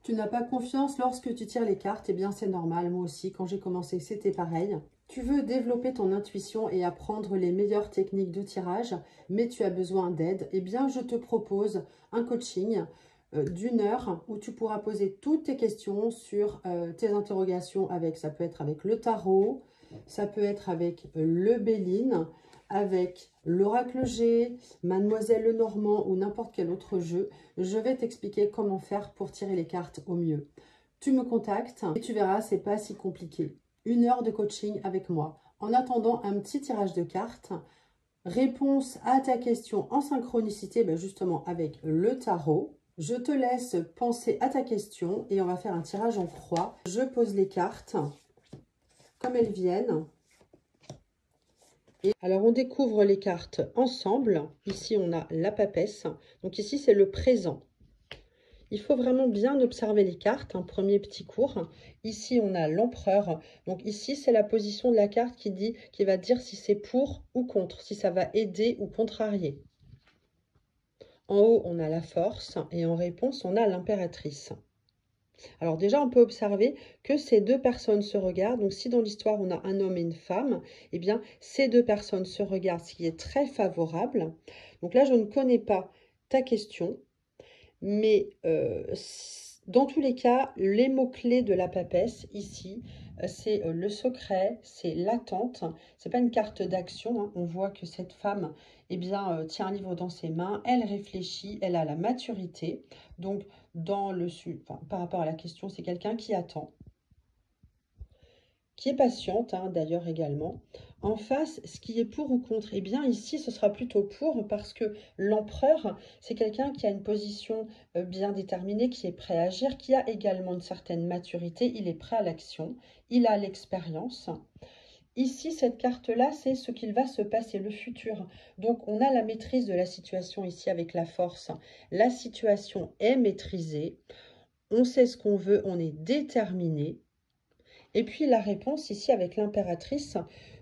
Tu n'as pas confiance lorsque tu tires les cartes, eh bien c'est normal, moi aussi, quand j'ai commencé, c'était pareil. Tu veux développer ton intuition et apprendre les meilleures techniques de tirage, mais tu as besoin d'aide, eh bien je te propose un coaching d'une heure où tu pourras poser toutes tes questions sur tes interrogations avec, ça peut être avec le tarot, ça peut être avec le Béline, avec l'Oracle G, Mademoiselle Lenormand ou n'importe quel autre jeu. Je vais t'expliquer comment faire pour tirer les cartes au mieux. Tu me contactes et tu verras, c'est pas si compliqué. 1 heure de coaching avec moi. En attendant, un petit tirage de cartes. Réponse à ta question en synchronicité, justement avec le tarot. Je te laisse penser à ta question et on va faire un tirage en croix. Je pose les cartes comme elles viennent. Alors, on découvre les cartes ensemble. Ici, on a la papesse. Donc ici, c'est le présent. Il faut vraiment bien observer les cartes, un premier petit cours. Ici, on a l'empereur. Donc ici, c'est la position de la carte qui va dire si c'est pour ou contre, si ça va aider ou contrarier. En haut, on a la force et en réponse, on a l'impératrice. Alors déjà, on peut observer que ces deux personnes se regardent. Donc si dans l'histoire, on a un homme et une femme, eh bien, ces deux personnes se regardent, ce qui est très favorable. Donc là, je ne connais pas ta question, mais dans tous les cas, les mots-clés de la papesse, ici, c'est le secret, c'est l'attente. Ce n'est pas une carte d'action, hein. On voit que cette femme tient un livre dans ses mains, elle réfléchit, elle a la maturité. Donc, par rapport à la question, c'est quelqu'un qui attend, qui est patiente, hein, d'ailleurs également. En face, ce qui est pour ou contre, eh bien ici, ce sera plutôt pour, parce que l'empereur, c'est quelqu'un qui a une position bien déterminée, qui est prêt à agir, qui a également une certaine maturité, il est prêt à l'action, il a l'expérience. Ici, cette carte-là, c'est ce qu'il va se passer, le futur. Donc, on a la maîtrise de la situation ici avec la force. La situation est maîtrisée, on sait ce qu'on veut, on est déterminé. Et puis la réponse ici avec l'impératrice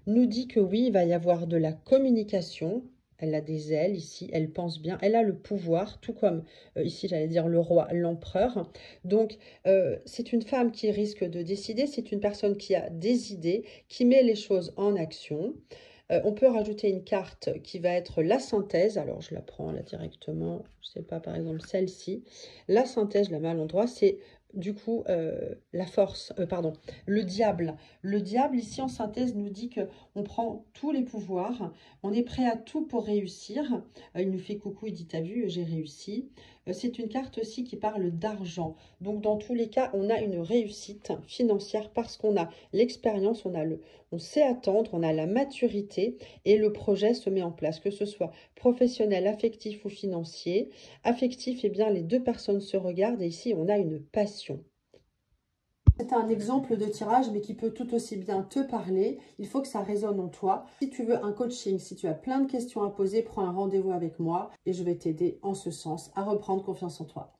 nous dit que oui, il va y avoir de la communication. Elle a des ailes ici, elle pense bien, elle a le pouvoir, tout comme ici j'allais dire le roi, l'empereur. Donc c'est une femme qui risque de décider, c'est une personne qui a des idées, qui met les choses en action. On peut rajouter une carte qui va être la synthèse. Alors, je la prends là directement. Je ne sais pas, par exemple, celle-ci. La synthèse, je la mets à l'endroit. C'est du coup la force, pardon, le diable. Le diable, ici, en synthèse, nous dit qu'on prend tous les pouvoirs. On est prêt à tout pour réussir. Il nous fait coucou, il dit, t'as vu, j'ai réussi. C'est une carte aussi qui parle d'argent. Donc, dans tous les cas, on a une réussite financière parce qu'on a l'expérience, on sait attendre, on a la maturité et le projet se met en place, que ce soit professionnel, affectif ou financier. Affectif, eh bien, les deux personnes se regardent et ici, on a une passion. C'est un exemple de tirage, mais qui peut tout aussi bien te parler. Il faut que ça résonne en toi. Si tu veux un coaching, si tu as plein de questions à poser, prends un rendez-vous avec moi et je vais t'aider en ce sens à reprendre confiance en toi.